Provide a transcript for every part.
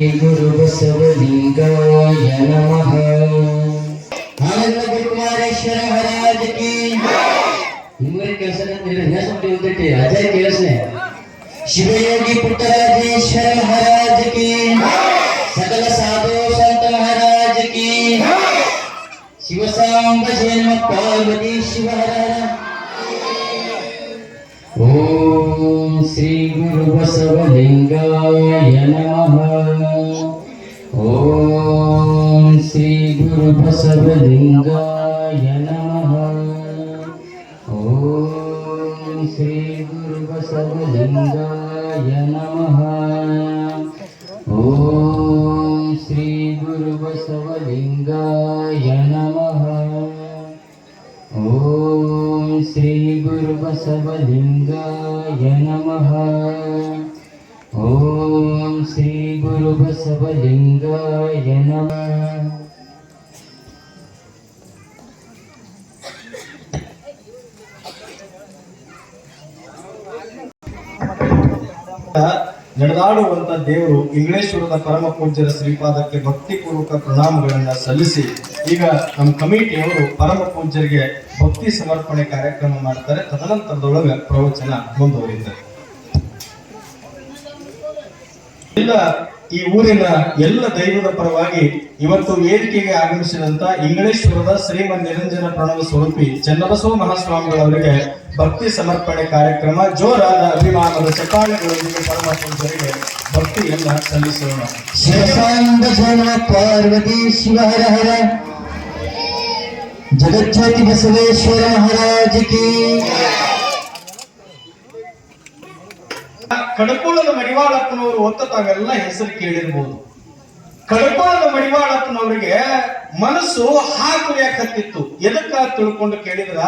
ಗುರು ಬಸವಲಿಂಗಾಯ ನಮಃ. ಆನಂದ ಗುರುಕುಮಾರೇಶ್ವರ ಮಹಾರಾಜ ಕಿ ನಿಮ್ಮೂರ ಕೆಲಸ ಅಜಯ್ ಕೇಳಿಸ್ನೆ. ಶಿವಯೋಗಿ ಪುಟ್ಟರಾಜೇಶ್ವರ ಮಹಾರಾಜ ಕಿ, ಸಕಲ ಸಾಧು ಸಂತ ಮಹಾರಾಜ ಕಿ, ಶಿವಸಾಂಬ ಜನ್ಮ ಪಾರ್ವತಿ ಶಿವಹರ. ಓಂ ಶ್ರೀ ಗುರು ಬಸವಲಿಂಗಾಯ ನಮಃ. ಓಂ ಶ್ರೀ ಗುರು ಬಸವಲಿಂಗಾಯ ನಮಃ. ಓಂ ಶ್ರೀ ಗುರು ಬಸವಲಿಂಗಾಯ ನಮಃ. ಓಂ ಶ್ರೀ ಗುರು ಬಸವಲಿಂಗಾಯ ನಮಃ. ಓಂ ಶ್ರೀ ಗುರು ಬಸವಲಿಂಗಾಯ ನಮಃ. ಓಂ ಶ್ರೀ ಗುರು ಬಸವಲಿಂಗಾಯ ನಮಃ. ನಡೆದಾಡುವಂತ ದೇವರು ಇಂಗ್ಲೇಶ್ವರದ ಪರಮ ಪೂಜ್ಯರ ಶ್ರೀಪಾದಕ್ಕೆ ಭಕ್ತಿಪೂರ್ವಕ ಪ್ರಣಾಮಗಳನ್ನ ಸಲ್ಲಿಸಿ, ಈಗ ನಮ್ಮ ಕಮಿಟಿಯವರು ಪರಮ ಪೂಜ್ಯರಿಗೆ ಭಕ್ತಿ ಸಮರ್ಪಣೆ ಕಾರ್ಯಕ್ರಮ ಮಾಡ್ತಾರೆ. ತದನಂತರದೊಳಗೆ ಪ್ರವಚನ ಮುಂದುವರಿತಾರೆ. ಎಲ್ಲ ಈ ಊರಿನ ಎಲ್ಲ ದೈವದ ಪರವಾಗಿ ಇವತ್ತು ವೇದಿಕೆಗೆ ಆಗಮಿಸಿದಂತ ಇಂಗ್ಲೇಶ್ವರದ ಶ್ರೀಮನ್ ನಿರಂಜನ ಪ್ರಣವ ಸ್ವರೂಪಿ ಚನ್ನಬಸವ ಮಹಾಸ್ವಾಮಿಗಳವರಿಗೆ ಭಕ್ತಿ ಸಮರ್ಪಣೆ ಕಾರ್ಯಕ್ರಮ ಜೋರಾದ ಅಭಿಮಾನದ ಚಪ್ಪಾಳೆಗಳೊಂದಿಗೆ ಪರಮ ಪೂಜ್ಯರಿಗೆ ಭಕ್ತಿಯನ್ನ ಸಲ್ಲಿಸೋಣ. ಶಿವಸಾಂಬ ಜನ್ಮ ಪಾರ್ವತಿ ಶಿವಹರ ಹರ. ಜಗಜ್ಯೋತಿ ಬಸವೇಶ್ವರ ಮಹಾರಾಜ ಕಿ. ಕಡಕೋಳದ ಮಡಿವಾಳಪ್ಪನವರು ಒತ್ತ ತಾವೆಲ್ಲ ಹೆಸರು ಕೇಳಿರ್ಬೋದು. ಕಡಕೋಳದ ಮಡಿವಾಳಪ್ಪನವರಿಗೆ ಮನಸ್ಸು ಹಾಕುರಿಯಾಕತ್ತಿತ್ತು. ಎದಕ್ಕ ತಿಳ್ಕೊಂಡು ಕೇಳಿದ್ರ,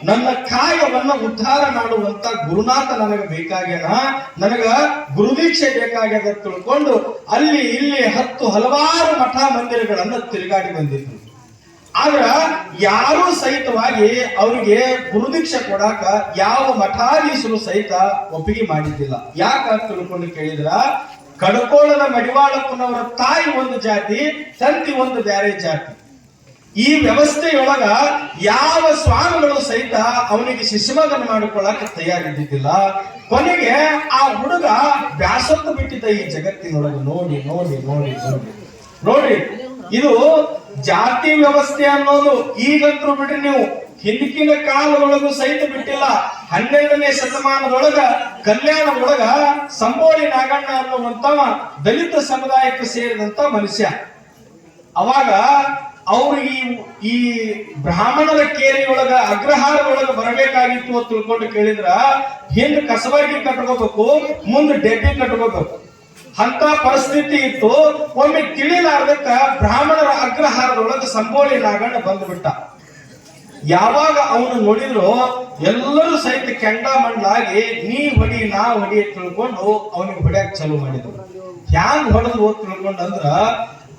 ನನ್ನ ಕಾಯವನ್ನ ಉದ್ಧಾರ ಮಾಡುವಂತ ಗುರುನಾಥ ನನಗೆ ಬೇಕಾಗ್ಯದ, ನನಗ ಗುರುದೀಕ್ಷೆ ಬೇಕಾಗ್ಯದ ತಿಳ್ಕೊಂಡು ಅಲ್ಲಿ ಇಲ್ಲಿ ಹಲವಾರು ಮಠ ಮಂದಿರಗಳನ್ನ ತಿರುಗಾಡಿ ಬಂದಿದ್ರು. ಆದ್ರ ಯಾರೂ ಸಹಿತವಾಗಿ ಅವರಿಗೆ ಗುರುದೀಕ್ಷೆ ಕೊಡಾಕ ಯಾವ ಮಠಾಧೀಶರು ಸಹಿತ ಒಪ್ಪಿಗೆ ಮಾಡಿದ್ದಿಲ್ಲ. ಯಾಕ ತಿಳ್ಕೊಂಡು ಕೇಳಿದ್ರ, ಕಡಕೋಳದ ಮಡಿವಾಳಪ್ಪನವರ ತಾಯಿ ಒಂದು ಜಾತಿ, ತಂತಿ ಒಂದು ಬ್ಯಾರೆ ಜಾತಿ. ಈ ವ್ಯವಸ್ಥೆಯೊಳಗ ಯಾವ ಸ್ವಾಮಿಗಳು ಸಹಿತ ಅವನಿಗೆ ಶಿಷ್ಯಮಗನ ಮಾಡಿಕೊಳ್ಳಾಕ ತಯಾರಿದ್ದಿದ್ದಿಲ್ಲ. ಕೊನೆಗೆ ಆ ಹುಡುಗ ಬ್ಯಾಸತ್ತು ಬಿಟ್ಟಿದ್ದ ಈ ಜಗತ್ತಿನೊಳಗೆ. ನೋಡಿ ನೋಡಿ ನೋಡಿ ನೋಡಿ ನೋಡಿ, ಇದು ಜಾತಿ ವ್ಯವಸ್ಥೆ ಅನ್ನೋದು ಈಗಂತೂ ಬಿಡ್ರಿ ನೀವು, ಹಿಂದಿನ ಕಾಲದೊಳಗೂ ಸಹಿತ ಬಿಟ್ಟಿಲ್ಲ. 12ನೇ ಶತಮಾನದೊಳಗ ಕಲ್ಯಾಣದೊಳಗ ಸಂಬೋಳಿ ನಾಗಣ್ಣ ಅನ್ನುವಂತವ ದಲಿತ ಸಮುದಾಯಕ್ಕೆ ಸೇರಿದಂತ ಮನುಷ್ಯ. ಅವಾಗ ಅವ್ರಿಗೆ ಈ ಬ್ರಾಹ್ಮಣರ ಕೇರಿಯೊಳಗ ಅಗ್ರಹಾರದೊಳಗ ಬರಬೇಕಾಗಿತ್ತು ಅಂತ ತಿಳ್ಕೊಂಡು ಕೇಳಿದ್ರ, ಹಿಂದ್ ಕಸಬರ್ಗಿ ಕಟ್ಕೋಬೇಕು, ಮುಂದೆ ಡೆಬ್ಬಿ ಕಟ್ಕೋಬೇಕು ಅಂತ ಪರಿಸ್ಥಿತಿ ಇತ್ತು. ಒಮ್ಮೆ ತಿಳಿಲಾರ್ದಕ್ಕ ಬ್ರಾಹ್ಮಣರ ಅಗ್ರಹಾರದೊಳಗೆ ಸಂಬೋಳಿ ನಾಗಣ್ಣ ಬಂದ್ಬಿಟ್ಟ. ಯಾವಾಗ ಅವನು ನೋಡಿದ್ರು ಎಲ್ಲರೂ ಸಹಿತ ಕೆಂಡ ಮಂಡಾಗಿ ನೀ ಹೊಡಿ ನಾ ಹೊಡಿ ತಿಳ್ಕೊಂಡು ಅವನಿಗೆ ಹೊಡ್ಯಾಕ ಚಾಲು ಮಾಡಿದ್ರು. ಹ್ಯಾಂಗ್ ಹೊಡೆದು ತಿಳ್ಕೊಂಡು ಅಂದ್ರ,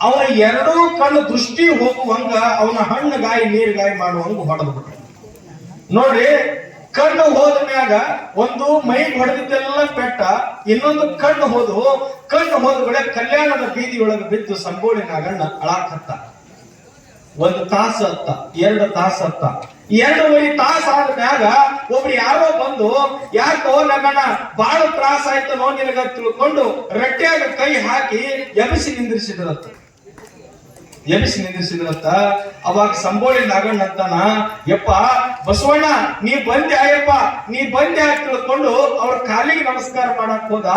ಅವನ ಎರಡೂ ಕಣ್ಣು ದೃಷ್ಟಿ ಹೋಗುವಂಗ ಅವನ ಹಣ್ಣು ಗಾಯಿ ನೀರ್ ಗಾಯಿ ಮಾಡುವಂಗ ಹೊಡೆದು ಬಿಟ್ಟ. ನೋಡ್ರಿ, ಕಣ್ಣು ಹೋದ ಮ್ಯಾಗ ಒಂದು ಮೈ ಹೊಡೆದಿದ್ದೆಲ್ಲ ಪೆಟ್ಟ, ಇನ್ನೊಂದು ಕಣ್ಣು ಹೋದ ಬಳೆ ಕಲ್ಯಾಣದ ಬೀದಿಯೊಳಗೆ ಬಿದ್ದು ಸಂಬೋಳಿ ನಾಗಣ್ಣ ಅಳಾಕತ್ತ. 1 ತಾಸು ಹತ್ತ, 2 ತಾಸು ಹತ್ತ, 2.5 ತಾಸು ಆದ ಮ್ಯಾಗ ಒಬ್ರು ಯಾರೋ ಬಂದು, ಯಾಕೋ ನಗಣ್ಣ ಬಾಳ ತ್ರಾಸ ಆಯ್ತು ನೋ ನಿನಗ ತಿಳ್ಕೊಂಡು ರಟ್ಟೆಯಾಗ ಕೈ ಹಾಕಿ ಎಬಿಸಿ ನಿಂದ್ರಿಸಿದ್ರತ್ತ. ಅವಾಗ ಸಂಬೋಳಿ ನಾಗಣ್ಣ ಅಂತಾನ, ಯಪ್ಪ ಬಸವಣ್ಣ ನೀ ಬಂದೆ ಅಯ್ಯಪ್ಪ, ನೀ ಬಂದೆ ತಿಳ್ಕೊಂಡು ಅವ್ರ ಕಾಲಿಗೆ ನಮಸ್ಕಾರ ಮಾಡಕ್ ಹೋದ.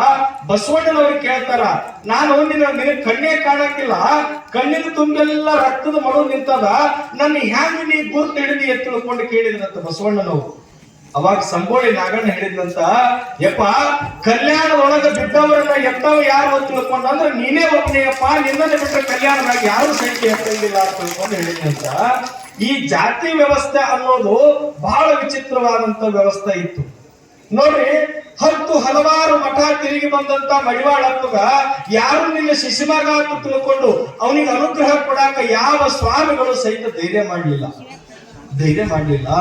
ಬಸವಣ್ಣನವ್ರು ಕೇಳ್ತಾರ, ನಾನು ನಿನಗೆ ಕಣ್ಣೇ ಕಾಣಕ್ಕಿಲ್ಲ, ಕಣ್ಣಿನ ತುಂಬೆಲ್ಲ ರಕ್ತದ ಮಳು ನಿಂತದ, ನನ್ನ ಹ್ಯಾಂಗ ನೀ ಗುರ್ತು ಹಿಡಿದಿ ಅಂತ ತಿಳ್ಕೊಂಡು ಕೇಳಿದ್ರಂತ ಬಸವಣ್ಣನವ್ರು. ಅವಾಗ ಸಂಬೋಳಿ ನಾಗಣ್ಣ ಹೇಳಿದಂತ, ಯಪ್ಪ ಕಲ್ಯಾಣದೊಳಗ ಬಿದ್ದವರನ್ನ ಎತ್ತವ ಯಾರು ಅಂತ ತಿಳ್ಕೊಂಡು ಅಂದ್ರೆ ನೀನೇ ಒಬ್ಬನೇಯಪ್ಪ, ನಿನ್ನನ್ನು ಬಿಟ್ಟ ಕಲ್ಯಾಣದಾಗ ಯಾರು ಸಂಖ್ಯೆ ಎತ್ತಿಲ್ಲ ಅಂತ ತಿಳ್ಕೊಂಡು ಹೇಳಿದಂತ. ಈ ಜಾತಿ ವ್ಯವಸ್ಥೆ ಅನ್ನೋದು ಬಹಳ ವಿಚಿತ್ರವಾದಂತ ವ್ಯವಸ್ಥೆ ಇತ್ತು. ನೋಡ್ರಿ, ಹಲವಾರು ಮಠ ತಿರುಗಿ ಬಂದಂತ ಮಡಿವಾಳಪ್ಪಗ ಯಾರು ನಿನ್ನ ಶಿಶುಮಗ ಅಂತ ತಿಳ್ಕೊಂಡು ಅವನಿಗೆ ಅನುಗ್ರಹ ಕೊಡಾಕ ಯಾವ ಸ್ವಾಮಿಗಳು ಸಹಿತ ಧೈರ್ಯ ಮಾಡಲಿಲ್ಲ.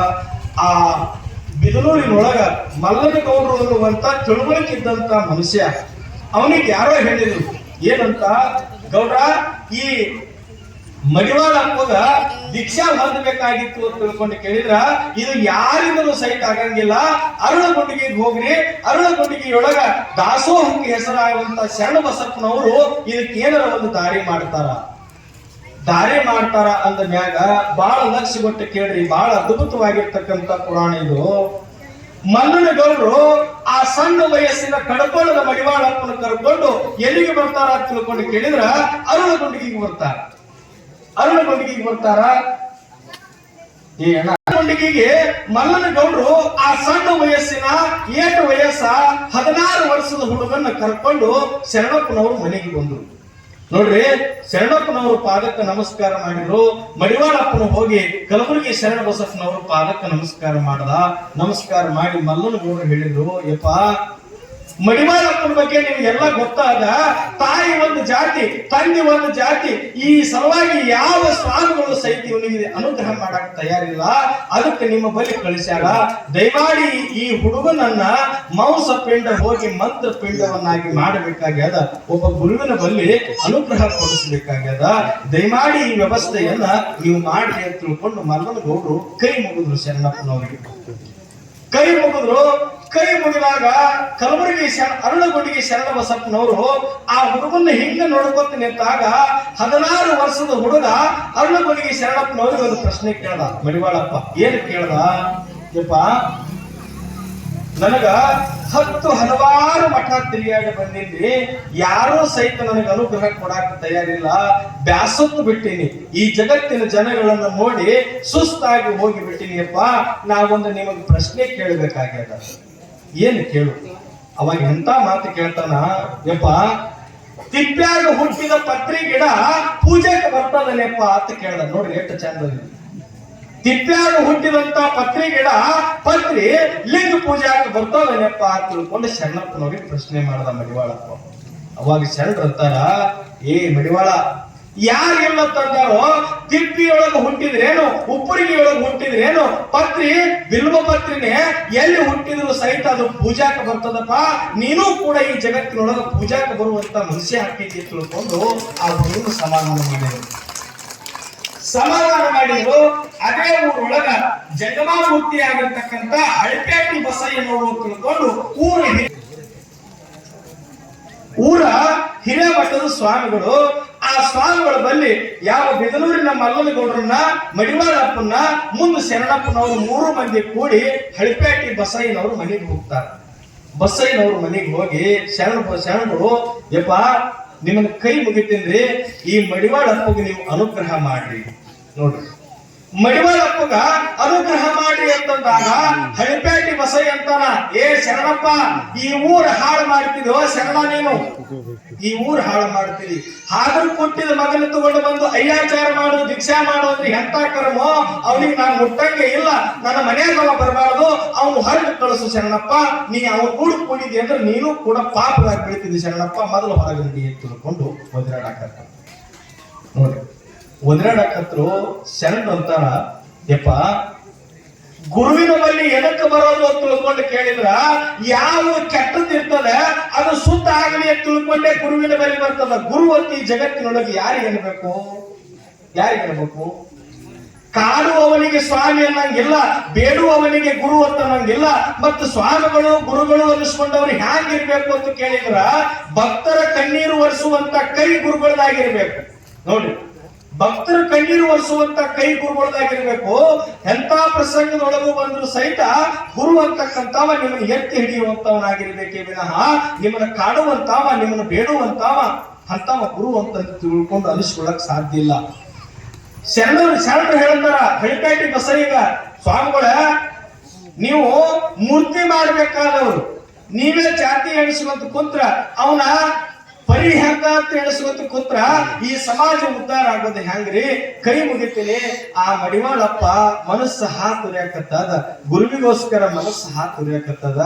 ಆ ಬಿದನೂರಿನೊಳಗ ಮಲ್ಲನಗೌಡರು ಅನ್ನುವಂತ ತಿಳುವಳಿಕೆ ಇದ್ದಂತ ಮನುಷ್ಯ, ಅವನಿಗೆ ಯಾರೋ ಹೇಳಿದ್ರು, ಏನಂತ, ಗೌಡ್ರ ಈ ಮಡಿವಾಳ ಅಪ್ಪಗ ದೀಕ್ಷಾ ಹೊಂದಬೇಕಾಗಿತ್ತು ಅಂತ ತಿಳ್ಕೊಂಡು ಕೇಳಿದ್ರ, ಇದು ಯಾರಿಂದಲೂ ಸಹಿತ ಆಗಂಗಿಲ್ಲ. ಅರುಳಗುಂಡಿಗೆಗೆ ಹೋಗ್ರಿ, ಅರುಳಗುಂಡಿಗೆಯೊಳಗ ದಾಸೋಹಕ್ಕೆ ಹೆಸರಾಗುವಂತ ಶರಣ ಬಸಪ್ಪನವರು ಇದಕ್ಕೆ ಏನಾರ ಒಂದು ದಾರಿ ಮಾಡ್ತಾರ ಅಂದ ಮ್ಯಾಗ ಬಹಳ ಲಕ್ಷ್ಯ ಕೊಟ್ಟು ಕೇಳ್ರಿ. ಬಹಳ ಅದ್ಭುತವಾಗಿರ್ತಕ್ಕಂಥ ಪುರಾಣ ಇದು. ಮಲ್ಲನ ಗೌಡರು ಆ ಸಣ್ಣ ವಯಸ್ಸಿನ ಕಡಕೋಳದ ಮಡಿವಾಳಪ್ಪನ ಕರ್ಕೊಂಡು ಎಲ್ಲಿಗೆ ಬರ್ತಾರ ಅಂತ ತಿಳ್ಕೊಂಡು ಕೇಳಿದ್ರ ಅರುಳಗುಂಡಿಗೆಗೆ ಬರ್ತಾರ. ಅರುಳಗುಂಡಿಗೆಗೆ ಮಲ್ಲನ ಗೌಡರು ಆ ಸಣ್ಣ ವಯಸ್ಸಿನ 16 ವರ್ಷದ ಹುಡುಗನ್ನ ಕರ್ಕೊಂಡು ಶರಣಪ್ಪನವರು ಮನೆಗೆ ಬಂದ್ರು. ನೋಡ್ರಿ, ಶರಣಪ್ಪನವರು ಪಾದಕ್ಕೆ ನಮಸ್ಕಾರ ಮಾಡಿದ್ರು. ಮಡಿವಾಳಪ್ಪನ ಹೋಗಿ ಕಲಬುರಗಿ ಶರಣ ಬಸಪ್ಪನವರು ಪಾದಕ್ಕೆ ನಮಸ್ಕಾರ ಮಾಡಿ ಮಲ್ಲನ ಗೌಡರು ಹೇಳಿದ್ರು, ಯಪ್ಪ ಮಡಿವಾಳಪ್ಪನ ಬಗ್ಗೆ ನಿಮ್ಗೆಲ್ಲ ಗೊತ್ತಾದ. ತಾಯಿ ಒಂದು ಜಾತಿ, ತಂದೆ ಒಂದು ಜಾತಿ. ಈ ಸಲುವಾಗಿ ಯಾವ ಸ್ವಾಮಿಗಳು ಸಹಿತ ಇವನಿಗೆ ಅನುಗ್ರಹ ಮಾಡಕ್ ತಯಾರಿಲ್ಲ. ಅದಕ್ಕೆ ನಿಮ್ಮ ಬಳಿ ಕಳಿಸ್ಯಾರ. ದಯಮಾಡಿ ಈ ಹುಡುಗನನ್ನ ಮಾಂಸ ಪಿಂಡ ಹೋಗಿ ಮಂತ್ರ ಪಿಂಡವನ್ನಾಗಿ ಮಾಡಬೇಕಾಗ್ಯದ. ಒಬ್ಬ ಗುರುವಿನ ಬಳಿ ಅನುಗ್ರಹ ಕೊಡಿಸಬೇಕಾಗ್ಯದ. ದಯಮಾಡಿ ಈ ವ್ಯವಸ್ಥೆಯನ್ನ ನೀವು ಮಾಡ್ರಿ ಅಂತ ತಿಳ್ಕೊಂಡು ಮಲ್ಲನ ಗೌಡರು ಕೈ ಮುಗಿದ್ರು ಶರಣಪ್ಪನವರಿಗೆ. ಕೈ ಮುಗಿದಾಗ ಕಲಬುರಗಿ ಅರುಳಗುಂಡಿಗೆ ಶರಣ ಬಸಪ್ಪನವರು ಆ ಹುಡುಗನ್ನ ಹಿಂಗ ನೋಡ್ಕೊತ ನಿಂತಾಗ 16 ವರ್ಷದ ಹುಡುಗ ಅರುಳಗುಂಡಿಗೆ ಶರಣಪ್ಪನವ್ರಿಗೆ ಒಂದು ಪ್ರಶ್ನೆ ಕೇಳ್ದ. ಮಡಿವಾಳಪ್ಪ ಏನು ಕೇಳ್ದ, ಯಪ್ಪ ನನಗ ಹಲವಾರು ಮಠ ತಿರುಗಾಡಿ ಬಂದಿದ್ರಿ, ಯಾರೂ ಸಹಿತ ನನಗೆ ಅನುಗ್ರಹ ಕೊಡಾಕ ತಯಾರಿಲ್ಲ. ಬ್ಯಾಸತ್ತು ಬಿಟ್ಟಿನಿ, ಈ ಜಗತ್ತಿನ ಜನಗಳನ್ನ ನೋಡಿ ಸುಸ್ತಾಗಿ ಹೋಗಿ ಬಿಟ್ಟಿನಿ. ಅಪ್ಪ ನಾವೊಂದು ನಿಮಗೆ ಪ್ರಶ್ನೆ ಕೇಳಬೇಕಾಗ್ಯದ. ಏನು ಕೇಳು. ಅವಾಗ ಎಂತ ಮಾತು ಕೇಳ್ತಾನ, ಯಪ್ಪ ತಿಪ್ಪ್ಯಾಗ ಹುಟ್ಟಿದ ಪತ್ರಿ ಗಿಡ ಪೂಜೆಗೆ ಬರ್ತದನೆಪ್ಪ ಅಂತ ಕೇಳ್ದ. ನೋಡ್ರಿ ಎಷ್ಟು ಚಂದ. ತಿಪ್ಪ್ಯಾಗ ಹುಟ್ಟಿದಂತ ಪತ್ರಿ ಗಿಡ ಪತ್ರಿ ಲಿಂಗ ಪೂಜೆಗೆ ಬರ್ತದನೆಪ್ಪ ಅಂತ ತಿಳ್ಕೊಂಡು ಶರಣಪ್ಪನವ್ರಿಗೆ ಪ್ರಶ್ನೆ ಮಾಡ್ದ ಮಡಿವಾಳಪ್ಪ. ಅವಾಗ ಶರಣರು ಅಂತಾರ, ಏ ಮಡಿವಾಳ, ಯಾರಿಗೆಲ್ಲ ತಂದಾರೋ ತಿಪ್ಪಿಯೊಳಗೆ ಹುಟ್ಟಿದ್ರೇನು, ಉಪ್ಪರಿಗೆಯೊಳಗೆ ಹುಟ್ಟಿದ್ರೇನು, ಪತ್ರಿ ಬಿಲ್ವ ಪತ್ರಿನೇ ಎಲ್ಲಿ ಹುಟ್ಟಿದ್ರು ಸಹಿತ ಅದು ಪೂಜಾಕ ಬರ್ತದಪ್ಪ. ನೀನು ಕೂಡ ಈ ಜಗತ್ತಿನೊಳಗೆ ಪೂಜಾಕ ಬರುವಂತ ಮನುಷ್ಯ ಹಾಕೈತಿ ತಿಳ್ಕೊಂಡು ಆ ಹುಡುಗನು ಸಮಾಧಾನ ಮಾಡಿದ್ರು. ಅದೇ ಊರೊಳಗ ಜಂಗಮಾಮೂರ್ತಿ ಆಗಿರ್ತಕ್ಕಂಥ ಹಳಪೇಟಿ ಬಸಯ್ಯನವರು ತಿಳ್ಕೊಂಡು ಊರ ಹಿರೇಮಠದ ಸ್ವಾಮಿಗಳು, ಆ ಸ್ವಾಮಿಗಳ ಬಲ್ಲಿ ಯಾವ ಬಿದನೂರಿನ ಮಲ್ಲನ ಗೌಡರನ್ನ, ಮಡಿವಾಳಪ್ಪನ್ನ, ಮುಂದೆ ಶರಣಪ್ಪನವರು 3 ಮಂದಿ ಕೂಡಿ ಹಳಪೇಟಿ ಬಸಯ್ಯನವರು ಮನೆಗೆ ಹೋಗ್ತಾರೆ. ಬಸಯ್ಯನವರು ಮನೆಗೆ ಹೋಗಿ ಶರಣರು, ಯಪ್ಪ ನಿಮ್ಮನ್ನ ಕೈ ಮುಗಿತೀನ್ರಿ, ಈ ಮಡಿವಾಳಪ್ಪಗೆ ನೀವು ಅನುಗ್ರಹ ಮಾಡ್ರಿ. ನೋಡ್ರಿ, ಮಡಿವಾಳಪ್ಪಗ ಅನುಗ್ರಹ ಮಾಡ್ರಿ ಅಂತಂದಾಗ ಹಳಪೇಟಿ ಬಸಯ್ಯ ಅಂತಾನ, ಏ ಶರಣಪ್ಪ ಈ ಊರ್ ಹಾಳು ಮಾಡ್ತಿದ್ಯೋ ಶರಣ, ನೀನು ಈ ಊರ್ ಹಾಳು ಮಾಡ್ತೀರಿ. ಹಾಗರು ಕೊಟ್ಟಿದ ಮಗನ ತಗೊಂಡು ಬಂದು ಅಯ್ಯಾಚಾರ ಮಾಡು, ದೀಕ್ಷಾ ಮಾಡು ಅಂದ್ರೆ ಎಂತ ಕರ್ಮೋ, ಅವನಿಗೆ ನಾನು ಮುಟ್ಟಂಗೆ ಇಲ್ಲ, ನನ್ನ ಮನೆಯಾಗ ಬರಬಾರ್ದು, ಅವನು ಹೊರಗೆ ಕಳಿಸು ಶರಣಪ್ಪ. ನೀ ಅವನು ಕೂಡಿದ್ದಿ ಅಂದ್ರೆ ನೀನು ಕೂಡ ಪಾಪವಾಗಿ ಬೆಳಿತಿದ್ದಿ ಶರಣಪ್ಪ, ಮೊದಲು ಹೊರಗಂಡಿ ಅಂತ ತಿಳ್ಕೊಂಡು ಒದರಾಡಕತ್ತ. ನೋಡಿ, ಒದರಾಡಕತ್ರು. ಶರಣರು ಅಂತಾರ, ಯಪ್ಪ ಗುರುವಿನ ಬಳಿ ಎದಕ್ಕೆ ಬರೋದು ಅಂತ ತಿಳ್ಕೊಂಡು ಕೇಳಿದ್ರ, ಯಾವ ಕೆಟ್ಟದಿರ್ತದೆ ಅದು ಶುದ್ಧ ಆಗಲಿ ಅಂತ ತಿಳ್ಕೊಂಡೇ ಗುರುವಿನ ಬಳಿ ಬರ್ತದ. ಗುರು ಅಂತ ಈ ಜಗತ್ತಿನೊಳಗೆ ಯಾರಿಗೇನ್ಬೇಕು? ಕಾಡುವವನಿಗೆ ಸ್ವಾಮಿ ಅನ್ನಂಗಿಲ್ಲ, ಬೇಡುವವನಿಗೆ ಗುರು ಅಂತ ಅನ್ನಂಗಿಲ್ಲ. ಮತ್ತು ಸ್ವಾಮಿಗಳು ಗುರುಗಳು ಅನ್ನಿಸ್ಕೊಂಡವ್ರು ಹ್ಯಾಂಗಿರ್ಬೇಕು ಅಂತ ಕೇಳಿದ್ರ, ಭಕ್ತರ ಕಣ್ಣೀರು ಒರೆಸುವಂತ ಕೈ ಗುರುಗಳದಾಗಿರ್ಬೇಕು. ನೋಡಿ, ಭಕ್ತರ ಕಣ್ಣೀರು ಒರೆಸುವಂತ ಕೈ ಗುರುಗಳದಾಗಿರ್ಬೇಕು. ಎಂತ ಪ್ರಸಂಗದೊಳಗೂ ಬಂದ್ರು ಸಹಿತ ಗುರು ಅಂತಕ್ಕಂಥವ ನಿಮ್ಮನ್ನು ಎತ್ತಿ ಹಿಡಿಯುವಂತವನಾಗಿರ್ಬೇಕೇ ವಿನಃ ನಿಮ್ಮನ್ನ ಕಾಡುವಂತಾವ, ನಿಮ್ಮನ್ನು ಬೇಡುವಂತಾವ ಅಂತವ ಗುರು ಅಂತ ತಿಳ್ಕೊಂಡು ಅನಿಸ್ಕೊಳ್ಳಕ್ ಸಾಧ್ಯ ಇಲ್ಲ. ಶರಣರು ಹೇಳ್ತಾರ ಹಳಪೇಟಿ ಬಸಯ್ಯಗ, ಸ್ವಾಮಿಗಳ ನೀವು ಮೂರ್ತಿ ಮಾಡ್ಬೇಕಾದವ್ರು, ನೀವೇ ಜಾತಿ ಎಣಿಸುವಂತ ಕುಂತ್ರ ಅವನ ಪರಿಹಂಗ ಅಂತ ಎಣಿಸುವಂತ ಕುಂತ್ರ ಈ ಸಮಾಜ ಉದ್ಧಾರ ಆಗೋದು ಹೆಂಗ್ರಿ? ಕೈ ಮುಗಿತೀನಿ. ಆ ಮಡಿವಾಳಪ್ಪ ಮನಸ್ಸು ಹಾತುರಿಯಾಕತ್ತದ, ಗುರುವಿಗೋಸ್ಕರ ಮನಸ್ಸು ಹಾತುರಿಯಾಕತ್ತದ,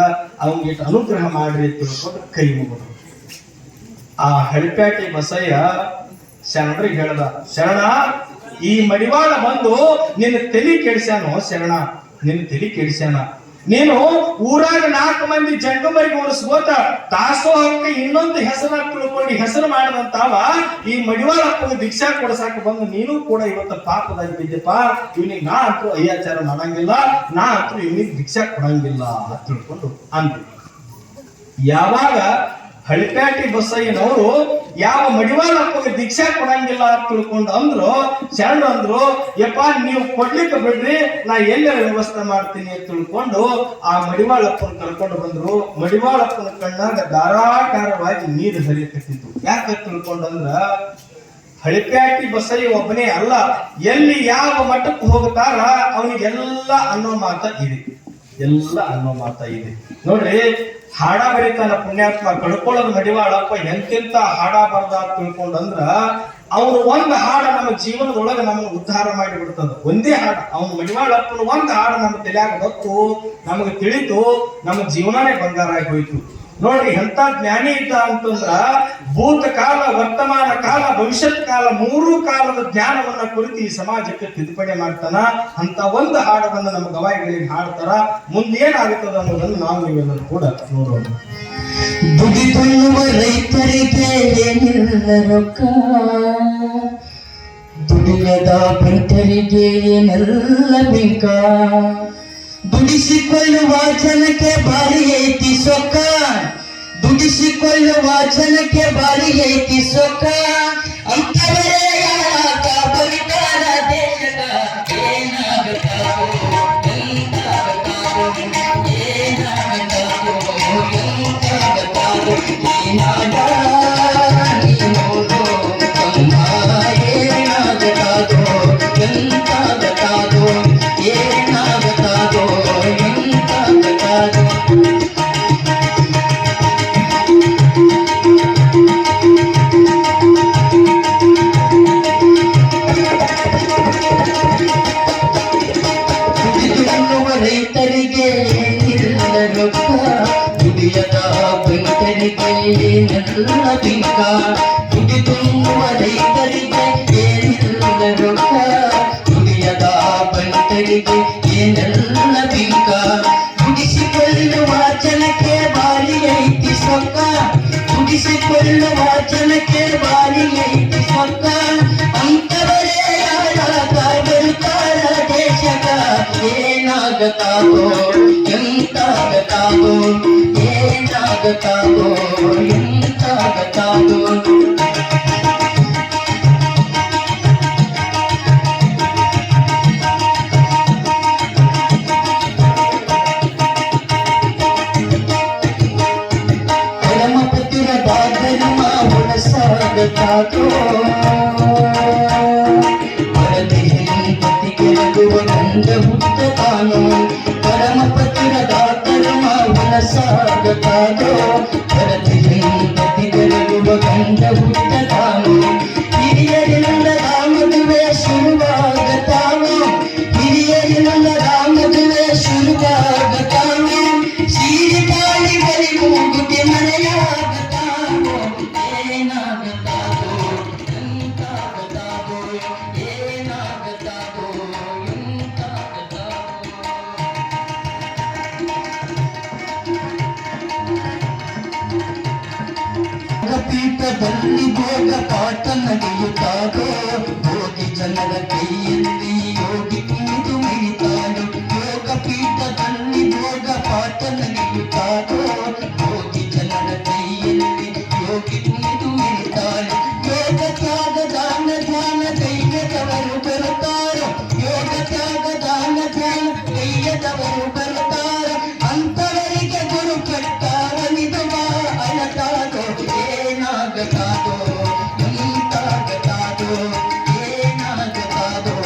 ಅವನಿಗೆ ಅನುಗ್ರಹ ಮಾಡ್ರಿ ತಿಳ್ಕೊಂಡು ಕೈ ಮುಗಿದ್ರು. ಆ ಹಳಪೇಟಿ ಬಸಯ್ಯ ಶರಣರಿಗೆ ಹೇಳ್ದ, ಶರಣ ಈ ಮಡಿವಾಳ ಬಂದು ನಿನ್ನ ತಲೆ ಕೆಡಿಸ್ಯಾನೋ ಶರಣ, ನಿನ್ನ ತಲೆ ಕೆಡಿಸ್ಯಾನ. ನೀನು ಊರಾಗ 4 ಮಂದಿ ಜಂಗಮರಿಗೆ ಉಳಿಸ್ಬೋತ ದಾಸೋಹಕ್ಕೆ ಇನ್ನೊಂದು ಹೆಸರ ತಿಳ್ಕೊಂಡು ಹೆಸರು ಮಾಡಿದಂತಾವ ಈ ಮಡಿವಾಳಪ್ಪನ ದೀಕ್ಷಾ ಕೊಡಸಾಕ ಬಂದು ನೀನು ಕೂಡ ಇವತ್ತು ಪಾಪದಾಗಿ ಬಿದ್ದಪ್ಪ. ಇವನಿಗೆ ನಾ ಅಂತೂ ಅಯ್ಯಾಚಾರ ಮಾಡಂಗಿಲ್ಲ, ನಾ ಅಂತೂ ಇವನಿಗೆ ದೀಕ್ಷಾ ಕೊಡಂಗಿಲ್ಲ ಅಂತ ತಿಳ್ಕೊಂಡು ಅಂದ್ವಿ. ಯಾವಾಗ ಹಳಿಪ್ಯಾಟಿ ಬಸಯ್ಯನವರು ಯಾವ ಮಡಿವಾಳಪ್ಪಗೆ ದೀಕ್ಷಾ ಕೊಡಂಗಿಲ್ಲ ಅಂತ ತಿಳ್ಕೊಂಡು ಅಂದ್ರು, ಶರಣರು ಅಂದ್ರು, ಯಪ್ಪ ನೀವು ಕೊಡ್ಲಿಕ್ಕೆ ಬಿಡ್ರಿ, ನಾ ಎಲ್ಲರ ವ್ಯವಸ್ಥೆ ಮಾಡ್ತೀನಿ ಅಂತ ತಿಳ್ಕೊಂಡು ಆ ಮಡಿವಾಳಪ್ಪನ ಕರ್ಕೊಂಡು ಬಂದ್ರು. ಮಡಿವಾಳಪ್ಪನ ಕಣ್ಣಾಗ ಧಾರಾಕಾರವಾಗಿ ನೀರು ಹರಿಯಕತ್ತಿತ್ತು. ಯಾಕೆ ತಿಳ್ಕೊಂಡಂದ್ರ ಹಳಿಪ್ಯಾಟಿ ಬಸಯ್ಯ ಒಬ್ಬನೇ ಅಲ್ಲ, ಎಲ್ಲಿ ಯಾವ ಮಠಕ್ಕೆ ಹೋಗ್ತಾರ ಅವನಿಗೆಲ್ಲ ಅನ್ನೋ ಮಾತ ಇದೆ, ಎಲ್ಲ ಅನ್ನೋ ಮಾತ ಇದೆ. ನೋಡ್ರಿ, ಹಾಡ ಬರೀತಾನ ಪುಣ್ಯಾತ್ಮ ಕಡ್ಕೊಳ್ಳೋದು ಮಡಿವಾಳಪ್ಪ. ಎಂತೆಂತ ಹಾಡ ಬರ್ದ ತಿಳ್ಕೊಂಡಂದ್ರ ಅವ್ರು ಒಂದ್ ಹಾಡ ನಮ್ಮ ಜೀವನದೊಳಗೆ ನಮ್ಮನ್ನು ಉದ್ಧಾರ ಮಾಡಿ ಬಿಡ್ತದ. ಒಂದೇ ಹಾಡ, ಅವ್ನು ಮಡಿವಾಳಪ್ಪನ ಒಂದ್ ಹಾಡು ನಮ್ಮ ತಲೆಯಾಗ ಗೊತ್ತು, ನಮಗೆ ತಿಳಿತು, ನಮ್ಮ ಜೀವನನೇ ಬಂಗಾರ ಆಗಿ ಹೋಯ್ತು. ನೋಡ್ರಿ, ಎಂತ ಜ್ಞಾನಿ ಇದ್ದ ಅಂತಂದ್ರ ಭೂತಕಾಲ, ವರ್ತಮಾನ ಕಾಲ, ಭವಿಷ್ಯತ್ ಕಾಲ 3 ಕಾಲದ ಜ್ಞಾನವನ್ನ ಕುರಿತು ಈ ಸಮಾಜಕ್ಕೆ ತಿದ್ದುಪಡಿ ಮಾಡ್ತಾನ. ಅಂತ ಒಂದು ಹಾಡವನ್ನು ನಮ್ಮ ಗವಾಯಿಗಳಿಗೆ ಹಾಡ್ತಾರ. ಮುಂದೇನಾಗುತ್ತದೆ ಅನ್ನೋದನ್ನು ನಾವು ನೀವೆಲ್ಲರೂ ಕೂಡ ನೋಡೋಣ. ದುಡಿದುಣ್ಣುವ ರೈತರಿಗೆ ಏನಿಲ್ಲ ರೊಕ್ಕ, ದುಡಿಯದ ಬಂಟರಿಗೆ ಏನೆಲ್ಲ ಬಿಂಕ, ದುಡಿಸಿಕೊಳ್ಳುವ ಜನಕ್ಕೆ ಬಾರಿ ಐತಿ ಸೊಕ್ಕ, ದುಡಿಸಿಕೊಳ್ಳುವ ಜನಕ್ಕೆ ಬಾರಿ ಐತಿ ಸೊಕ್ಕ. ಅಂತವರೇ ಯಾಕ ಬರಿತಾರ ದೇಶದ, ಏನಾಗತಾರೋ ಎಂತಾಗತಾರೋ, ಏನಾಗತಾರೋ ಎಂತಾಗತಾರೋ, ಈ ನಾಡ ನೀನೋಡು ಕಮ್ಮ, ಏನಾಗತಾರೋ ಎಂತಾಗತಾರೋ, ಏನಾಗತಾರೋ ಎಂತಾಗತಾರೋ. ರೈತರಿಗೆ ಏನಿಲ್ಲ ರೊಕ್ಕ, ದುಡಿಯದ ಬಂಟರಿಗೆ ಏನೆಲ್ಲ ಬಿಂಕ, ದುಡಿದುಣ್ಣುವ ರೈತರಿಗೆ ಏನಿಲ್ಲ ರೊಕ್ಕ, ದುಡಿಯದ ಬಂಟರಿಗೆ ಏನೆಲ್ಲ ಬಿಂಕ, ದುಡಿಸಿಕೊಳ್ಳುವ ಜನಕ್ಕೆ ಬಾರಿ ಐತಿ ಸೊಕ್ಕ, ದುಡಿಸಿಕೊಳ್ಳುವ ಜನಕ್ಕೆ ಬಾರಿ ಐತಿ ಸೊಕ್ಕ. ಅಂತವರೇ ಯಾರಾಗ ಬರುತ್ತಾರ ದೇಶಕ, ಏನಾಗತಾರೋ ಎಂತಾಗತಾರೋ, ಏನಾಗತಾರೋ ಎಂತಾಗತಾರೋ. ಪರಮಪತಿರದ ಧರ್ಮ ಉಳಸಾಗತಾರೋ, ಗಂಡ ಹುಟ್ಟ ತಾನು, ಪರಮಪತಿರದ ಧರ್ಮ ಉಳಸಾಗತಾರೋ, ಗತಿಗರಗುವ ಗಂಡ ಹುಟ್ಟ ತಾನು. ಹಿರಿಯರಿಲ್ಲದ ಮದುವೆ ಶುರುವಾಗತಾನು, ಹಿರಿಯರಿಲ್ಲದ ಮದುವೆ ಶುರುವಾಗತಾನು, ಸೀರೆ ಕಾಳಿ ಬರಿ ಮೂಗುತಿ ಮನೆಯಾಗತಾನು, ಏನಾಗತಾರೋ ಎಂತಾಗತಾರೋ, ಏನಾಗತಾರೋ ಎಂತಾಗತಾರೋ. ಪೀಠದಲ್ಲಿ ಭೋಗ ಪಾಠ ನಡೆಯುತ್ತಾರೋ, ಭೋಗಿ ಜನರ ಕೈಯಲ್ಲಿ ಯೋಗಿ ಕುಣಿದು ಮಿಡಿತಾರೋ, ಯೋಗ ಪೀಠದಲ್ಲಿ ಭೋಗ ಪಾಠ ನಡೆಯುತ್ತಾರೋ, ಭೋಗಿ ಜನರ ಕೈಯಲ್ಲಿ ಯೋಗಿ ಕುಣಿದು ಮಿಡಿತಾರೋ. ಯೋಗ ತ್ಯಾಗ ದಾನ ಧ್ಯಾನ ಕೈಯದವರು ಬರುತ್ತಾರೋ, ಯೋಗ ತ್ಯಾಗ ದಾನ ಧ್ಯಾನ ಕೈಯದವರು ಬರುತ್ತಾರೋ. ಅಂತವರಿಗೆ ಗುರು ಕಟ್ಟಾರ ನಿಧವ ಅಳತಾರೋ, ಏನಾಗತಾರೋ ಎಂತಾಗತಾರೋ, ಏನಾಗತಾರೋ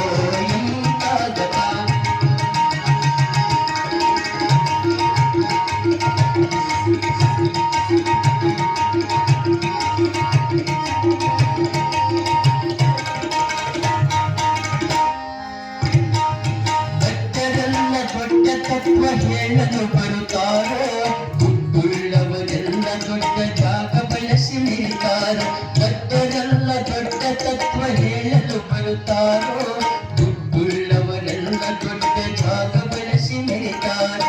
ಎಂತಾಗತಾರೋ. ಭಕ್ತರೆಲ್ಲ ದೊಡ್ಡ ತತ್ವ ಹೇಳಲು ಬರುತ್ತಾರೋ, ದುಡ್ಡುಳ್ಳವರೆಲ್ಲ ದೊಡ್ಡ ಜಾಗ ಬಳಸಿ ಮಿಡಿತಾರೋ. ಭಕ್ತರೆಲ್ಲ ದೊಡ್ಡ ತತ್ವ ಹೇಳಲು ಬರುತ್ತಾರೋ, ದುಡ್ಡುಳ್ಳವರೆಲ್ಲ ದೊಡ್ಡ ಜಾಗ ಬಳಸಿ ಮಿಡಿತಾರೋ.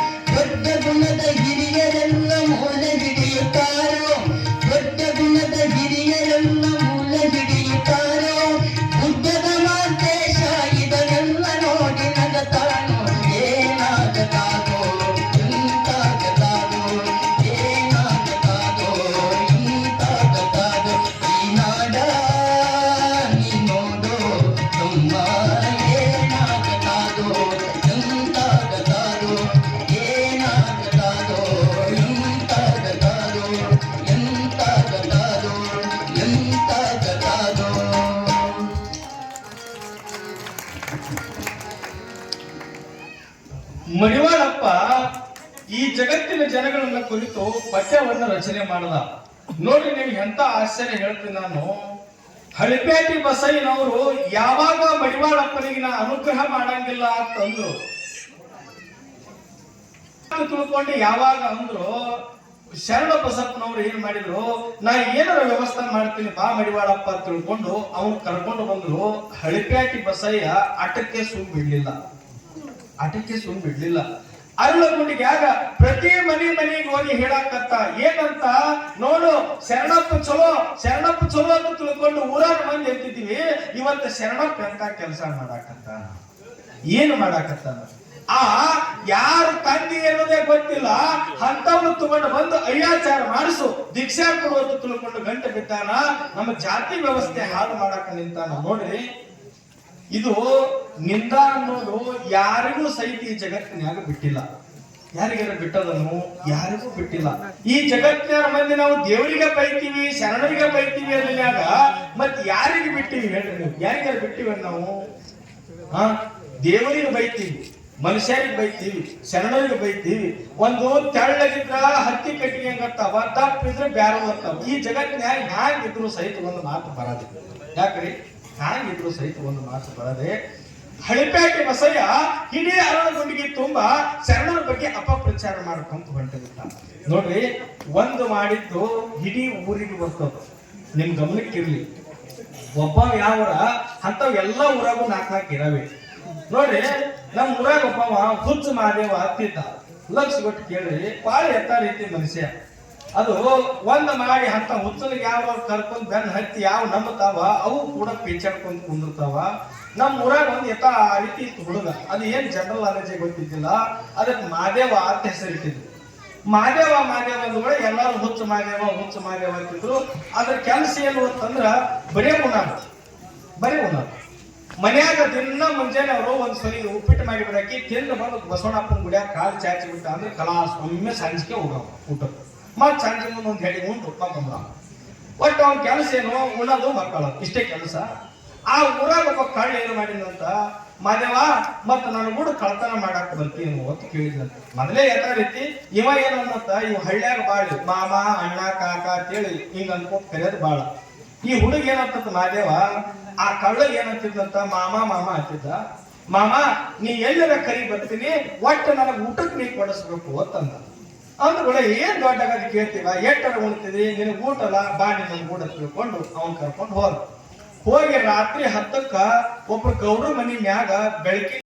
ಮಡಿವಾಳಪ್ಪ ಈ ಜಗತ್ತಿನ ಜನಗಳನ್ನ ಕುರಿತು ಪಠ್ಯವನ್ನ ರಚನೆ ಮಾಡದ. ನೋಡಿ ನಿಮ್ಗೆ ಎಂತ ಆಶ್ಚರ್ಯ ಹೇಳ್ತೀನಿ ನಾನು. ಹಳಿಪೇಟಿ ಬಸಯ್ಯನವರು ಯಾವಾಗ ಮಡಿವಾಳಪ್ಪನಿಗೆ ನಾ ಅನುಗ್ರಹ ಮಾಡಂಗಿಲ್ಲ ಅಂತಂದ್ರು, ತಿಳ್ಕೊಂಡು ಯಾವಾಗ ಅಂದ್ರು, ಶರಣ ಬಸಪ್ಪನವ್ರು ಏನ್ ಮಾಡಿದ್ರು, ನಾ ಏನಾರ ವ್ಯವಸ್ಥೆ ಮಾಡ್ತೀನಿ ಬಾ ಮಡಿವಾಳಪ್ಪ ಅಂತ ತಿಳ್ಕೊಂಡು ಅವನು ಕರ್ಕೊಂಡು ಬಂದ್ರು. ಹಳಿಪೇಟಿ ಬಸಯ್ಯ ಆಟಕ್ಕೆ ಸುಮ್ ಬಿಡ್ಲಿಲ್ಲ, ಆಟಕ್ಕೆ ಸುಮ್ ಬಿಡ್ಲಿಲ್ಲ. ಅರಳಗುಂಡಿಗ್ಯಾಗ ಪ್ರತಿ ಮನೆಗೆ ಹೋಗಿ ಹೇಳಾಕತ್ತ ಏನಂತ, ನೋಡು ಶರಣಪ್ಪ ಚಲೋ ಅಂತ ತಿಳ್ಕೊಂಡು ಊರಾಗ ಮಂದಿ ಎತ್ತಿದ್ದೀವಿ, ಇವತ್ತು ಶರಣಪ್ಪ ಎಂತ ಕೆಲಸ ಮಾಡಾಕತ್ತ, ಏನು ಮಾಡಾಕತ್ತ. ಆ ಯಾರು ತಂದಿ ಅನ್ನೋದೇ ಗೊತ್ತಿಲ್ಲ ಅಂತವ್ರು ತಗೊಂಡು ಬಂದು ಅಯ್ಯಾಚಾರ ಮಾಡಿಸು ದೀಕ್ಷಾ ಕೊಡುವಂತ ತಿಳ್ಕೊಂಡು ಗಂಟೆ ಬಿದ್ದಾನ, ನಮ್ಮ ಜಾತಿ ವ್ಯವಸ್ಥೆ ಹಾಳು ಮಾಡಾಕ ನಿಂತಾನ. ನೋಡ್ರಿ, ಇದು ನಿಂದ ಅನ್ನೋದು ಯಾರಿಗೂ ಸಹಿತ ಈ ಜಗತ್ತಿನಾಗ ಬಿಟ್ಟಿಲ್ಲ. ಯಾರಿಗಾರ ಬಿಟ್ಟದನ್ನು ಯಾರಿಗೂ ಬಿಟ್ಟಿಲ್ಲ. ಈ ಜಗತ್ತಿನ ಮಂದಿ ನಾವು ದೇವರಿಗೆ ಬೈತೀವಿ, ಶರಣರಿಗೆ ಬೈತೀವಿ ಅನ್ನೋದ್ಯಾಗ ಮತ್ ಯಾರಿಗೆ ಬಿಟ್ಟಿವಿ ಹೇಳ್ರಿ ನೀವು? ಯಾರಿಗಾರ ಬಿಟ್ಟಿವಿ ನಾವು? ದೇವರಿಗೆ ಬೈತೀವಿ, ಮನುಷ್ಯರಿಗೆ ಬೈತೀವಿ, ಶರಣರಿಗೆ ಬೈತೀವಿ. ಒಂದು ತೆಳ್ಳಗಿದ್ರ ಹತ್ತಿ ಕಟ್ಟಿಗೆ ಹಂಗತ್ತಾವ, ತಪ್ಪಿದ್ರೆ ಬ್ಯಾರ ಬರ್ತಾವ. ಈ ಜಗತ್ತಿನಾಗ ಹ್ಯಾಂಗಿದ್ರು ಸಹಿತ ಒಂದು ಮಾತು ಬರೋದಿಲ್ಲ. ಯಾಕ್ರಿ? ಹ್ಯಾಂಗಿದ್ರು ಸಹಿತ ಒಂದು ಮಾತು ಬರದೆ ಹಳಿಪೇಟೆ ಬಸಯ್ಯ ಇಡೀ ಅರಳಗುಂಡಿಗೆ ತುಂಬಾ ಶರಣರ ಬಗ್ಗೆ ಅಪಪ್ರಚಾರ ಮಾಡ್ಕೊಂತ ಹೊಂಟಿದ್ದ. ನೋಡ್ರಿ, ಒಂದು ಮಾಡಿದ್ದು ಇಡೀ ಊರಿಗೆ ಬರ್ತದ. ನಿಮ್ ಗಮನಕ್ಕಿರ್ಲಿ, ಒಬ್ಬ ಯಾವರ ಅಂತವ್ ಎಲ್ಲ ಊರಾಗೂ ನಾಲ್ಕು ಇರವೆ. ನೋಡ್ರಿ, ನಮ್ ಊರಾಗ ಒಬ್ಬವ ಹುಚ್ಚ ಮಹಾದೇವ ಹತ್ತಿದ್ದ. ಲಕ್ಷ ಕೊಟ್ಟು ಕೇಳ್ರಿ, ಬಾಳ ಎತ್ತ ರೀತಿ ಮನುಷ್ಯ. ಅದು ಒಂದ್ ಮಾಡಿ ಅಂತ ಹುಚ್ಚನಿಗೆ ಯಾವ ಕರ್ಕೊಂಡ್ ಬೆನ್ ಹತ್ತಿ ಯಾವ ನಂಬತಾವ ಅವು ಕೂಡ ಪೇಚಾಡ್ಕೊಂಡ್ ಕುಂದಿರ್ತಾವ. ನಮ್ ಊರಾಗ ಒಂದ್ ಎತ್ತ ರೀತಿ ಇತ್ತು ಹುಡುಗ, ಅದು ಏನ್ ಜನರಲ್ ನಾಲೆಜ್ ಗೊತ್ತಿದ್ದಿಲ್ಲ, ಅದಕ್ಕೆ ಮಾದೇವ ಅಂತ ಹೆಸರಿಟ್ಟಿದ್ರು. ಮಾದೇವ ಅಂದ್ರ ಎಲ್ಲಾರು ಹುಚ್ಚ ಮಾದೇವ ಅಂತಿದ್ರು. ಅದ್ರ ಕೆಲಸ ಏನು ಅಂತಂದ್ರ ಬರೇ ಉಣ. ಮನ್ಯಾಗ ದಿನ ಮುಂಜಾನೆ ಅವರು ಒಂದ್ಸಲಿ ಉಪ್ಪಿಟ್ಟು ಮಾಡಿ ಬಿಡಾಕಿ ತಿಂದು ಬಂದು ಬಸವಣ್ಣಪ್ಪನ ಗುಡಿಯಾಗ ಕಾಲು ಚಾಚಿ ಬಿಟ್ಟ ಅಂದ್ರೆ ಕಲಾಸ್ ಒಮ್ಮೆ ಸಂಜಿಕೆ ಊಟ ಮತ್ ಸಂಜೆ ಮುಂದೆ ಒಂದ್ ಹೇಳಿ ಉಂಟು ಬಂದ. ಒಟ್ಟು ಅವ್ನ ಕೆಲಸ ಏನು, ಉಣ್ಣೋದು ಮಕ್ಕಳು, ಇಷ್ಟೇ ಕೆಲಸ. ಆ ಊರಾಗ ಒಬ್ಬ ಕಳ್ಳ ಏನು ಮಾಡಿದಂತ, ಮಾದೇವ ಮತ್ತ ನನ್ನ ಕೂಡ ಕಳ್ತನ ಮಾಡಾಕ ಬರ್ತೀನಿ ಅಂತ ಕೇಳಿದಂತ. ಮೊದಲೇ ಯಥಾ ರೀತಿ ಇವ ಏನು ಅನ್ನತ್ತ, ಇವ್ ಹಳ್ಳ್ಯಾಗ ಬಾಳಿ ಮಾಮ ಅಣ್ಣ ಕಾಕ ಅಂತೇಳಿ ಹಿಂಗ ಅನ್ಕೊಂಡ್ ಕರೆಯೋದು ಬಾಳ. ಈ ಹುಡುಗ ಏನಂತ ಮಾದೇವ ಆ ಕಳ್ಳಗ ಏನಂತಿದ್ದಂತ, ಮಾಮ ಅಂತಿದ್ದ. ಮಾಮ ನೀ ಎಲ್ಲರ ಕರಿ ಬರ್ತೀನಿ, ಒಟ್ಟು ನನಗೆ ಊಟಕ್ಕೆ ನೀ ಕೊಡಿಸ್ಬೇಕು ಅಂತಂದ. ಅಂದ್ಗಳ ಏನ್ ದೊಡ್ಡಾಗ ಕೇಳ್ತೀವ, ಎಟ್ಟರ ಉಣ್ತಿದ್ರಿ, ನಿನಗೆ ಊಟಲ್ಲ ಬಾ ನಿನ್ನ ಊಟ ತಿಳ್ಕೊಂಡು ಅವನ್ ಕರ್ಕೊಂಡು ಹೋಗಿ ರಾತ್ರಿ 10ಕ್ಕ ಒಬ್ರು ಗೌಡ್ರ ಮನಿ ಮ್ಯಾಗ ಬೆಳಕಿ